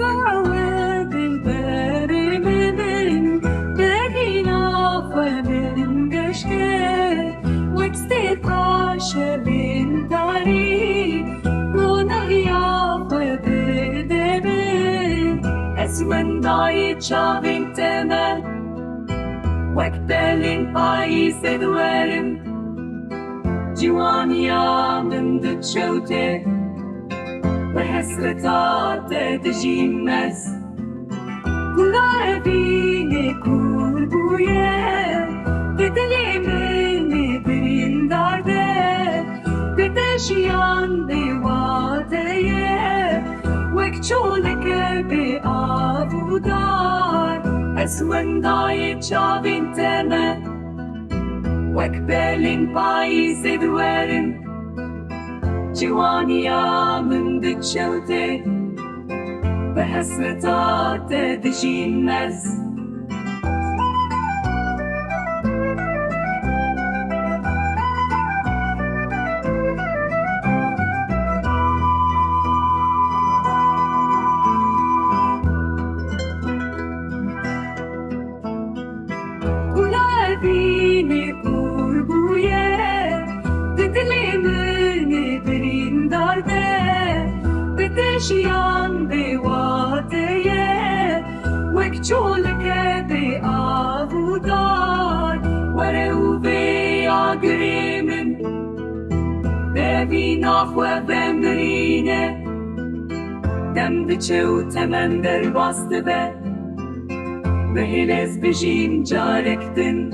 سعود الباري من بدينا فمن قشكي وكستيقا شبين داري ونغيا فبدبي أسوان دايت شابين تمام وكبالين بايس دوارم جوانيا من دتشوتي وحسرتها تدجيمس كلها فيني كل بويا تدلي مني برين دارده تدشيان ديواتيه وكتشولك بآبو دار أسوان دايت شابين تمام وكبالين بايس دوارم جوانيا من دتشوتي بحسرتها تدشي الناس ولا فيني قربويا تدلي مني برين دارده بتشيان بواتيه وكتشولك بآبو دار ورو بيا قريمن بابي نافوة بمرينه دم بچو تمن در باستبه بهلز بجين جاركتن